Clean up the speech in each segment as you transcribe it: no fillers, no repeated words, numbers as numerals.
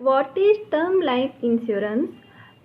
What is term life insurance?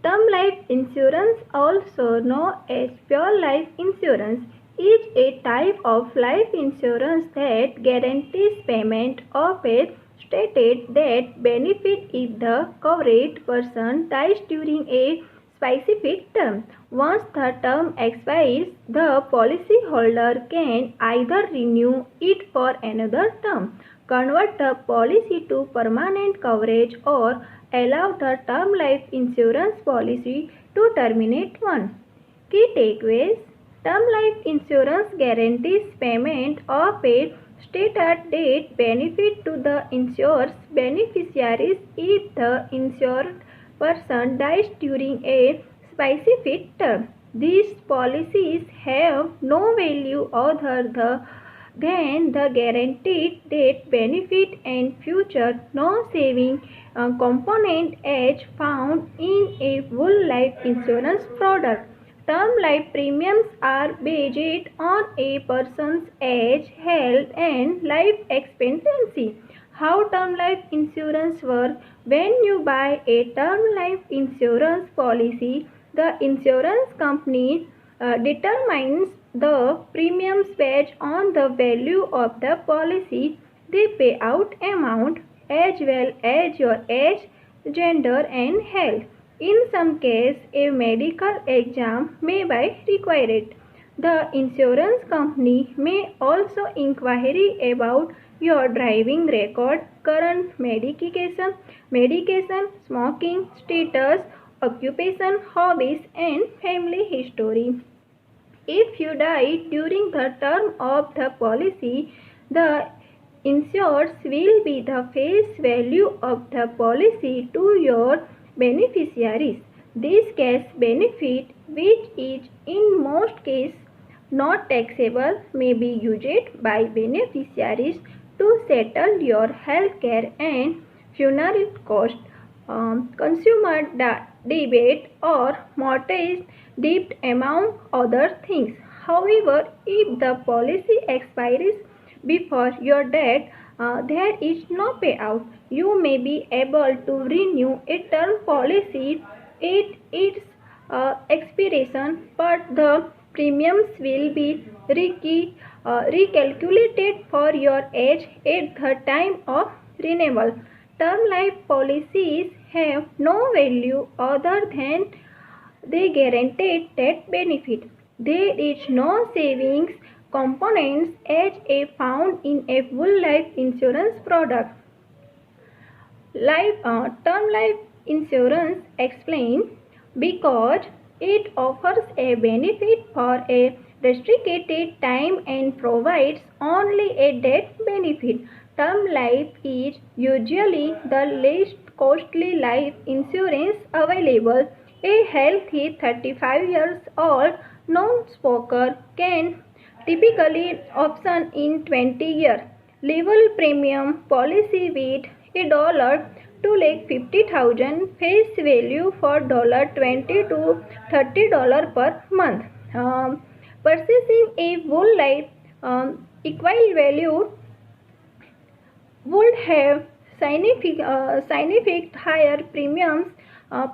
Term life insurance, also known as pure life insurance, is a type of life insurance that guarantees payment of a stated death benefit if the covered person dies during a specific term. Once the term expires, the policyholder can either renew it for another term, convert the policy to permanent coverage, or allow the term life insurance policy to terminate one. Key takeaways: term life insurance guarantees payment of a stated death benefit to the insured's beneficiaries if the insured person dies during a specific term. These policies have no value other than the guaranteed death benefit and future no-saving component as found in a full life insurance product. Term life premiums are based on a person's age, health, and life expectancy. How term life insurance works: when you buy a term life insurance policy, the insurance company determines the premiums based on the value of the policy, the payout amount, as well as your age, gender, and health. In some cases, a medical exam may be required. The insurance company may also inquire about your driving record, current medication, smoking status, occupation, hobbies, and family history. If you die during the term of the policy, the insured will be the face value of the policy to your beneficiaries. This cash benefit, which is in most cases not taxable, may be used by beneficiaries to settle your health care and funeral costs, consumer debate, or mortgage debt, among other things. However, if the policy expires before your death, there is no payout. You may be able to renew a term policy at its expiration, but the premiums will be recalculated for your age at the time of renewal. Term life policies have no value other than they guaranteed death benefit. There is no savings components as a found in a full life insurance product. Term life insurance explained because it offers a benefit for a restricted time and provides only a death benefit. Term life is usually the least costly life insurance available. A healthy 35 years old non-smoker can typically option in 20 years. Level premium policy with $250,000 face value for $20 to $30 per month. Purchasing a full life equal value would have significant higher premiums,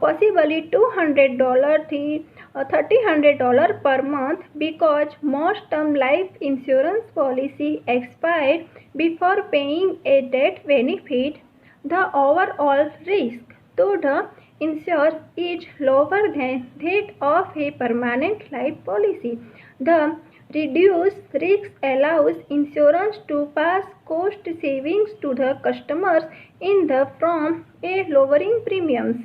possibly $200 to $300 per month, because most term life insurance policy expire before paying a death benefit. The overall risk to the insured is lower than that of a permanent life policy. The reduced risk allows insurance to pass cost savings to the customers in the form of lowering premiums.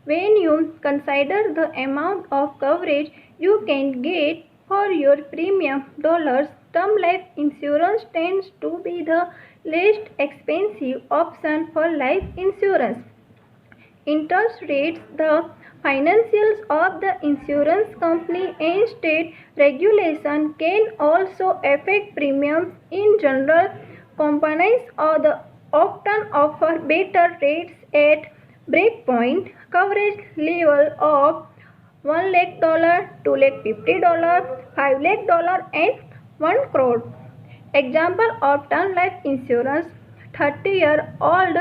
When you consider the amount of coverage you can get for your premium dollars, term life insurance tends to be the least expensive option for life insurance. Interest rates, the financials of the insurance company, and state regulation can also affect premiums. In general, companies often offer better rates at breakpoint coverage level of $1 lakh, $2 lakh $50, $5 lakh, and 1 crore. Example of term life insurance: 30-year-old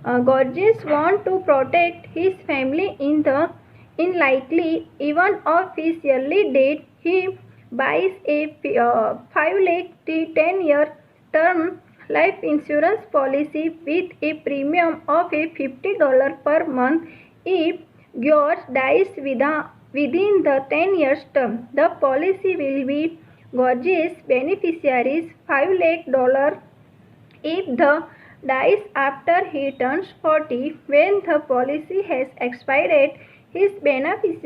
Gorgeous wants to protect his family in the unlikely event of his early death. He buys a 5 lakh 10-year term life insurance policy with a premium of a $50 per month. If George dies within the 10 years term, the policy will be George's beneficiaries $5 lakh. If the dies after he turns 40, when the policy has expired, his benefits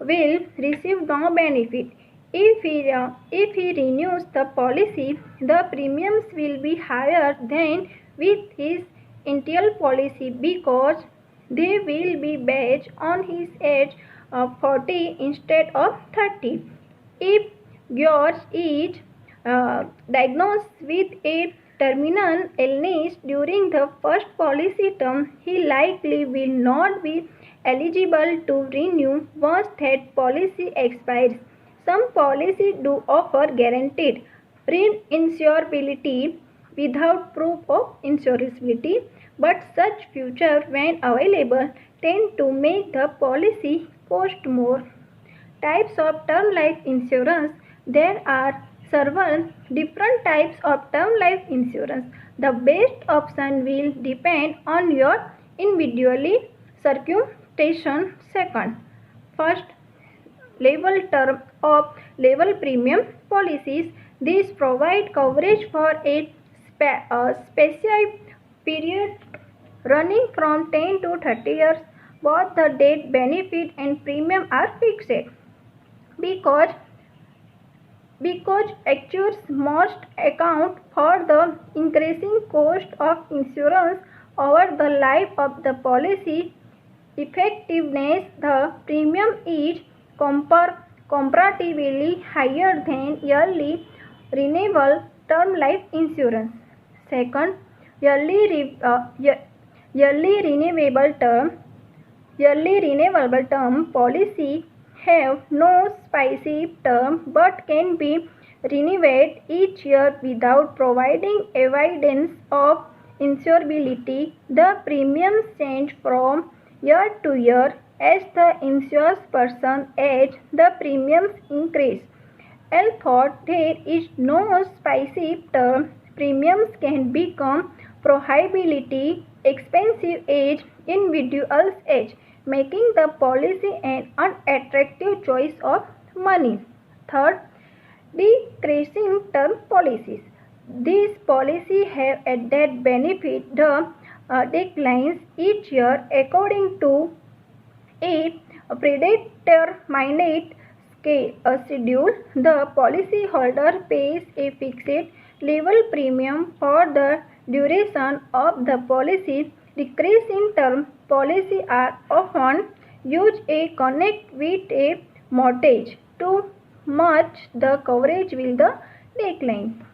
will receive no benefit. If he renews the policy, the premiums will be higher than with his initial policy because they will be based on his age of 40 instead of 30. If George is diagnosed with a terminal illness during the first policy term, he likely will not be eligible to renew once that policy expires. Some policies do offer guaranteed reinsurability without proof of insurability, but such features, when available, tend to make the policy cost more. Types of term life insurance. There are several different types of term life insurance. The best option will depend on your individual circumstances. Second, first, level term of level premium policies. These provide coverage for a specified period running from 10 to 30 years. Both the death benefit and premium are fixed because actuaries must account for the increasing cost of insurance over the life of the policy. Effectiveness. The premium is comparatively higher than yearly renewable term life insurance. Second, yearly renewable term policy have no specific term but can be renewed each year without providing evidence of insurability. The premiums change from year to year. As the insured person ages, the premiums increase. Although there is no specific term, premiums can become prohibitively expensive as individuals age, making the policy an unattractive choice of money. Third, decreasing term policies. These policies have added benefit the declines each year according to a predetermined schedule. The policyholder pays a fixed level premium for the duration of the policy. Decrease in term policy are often used to connect with a mortgage to match the coverage with the decline.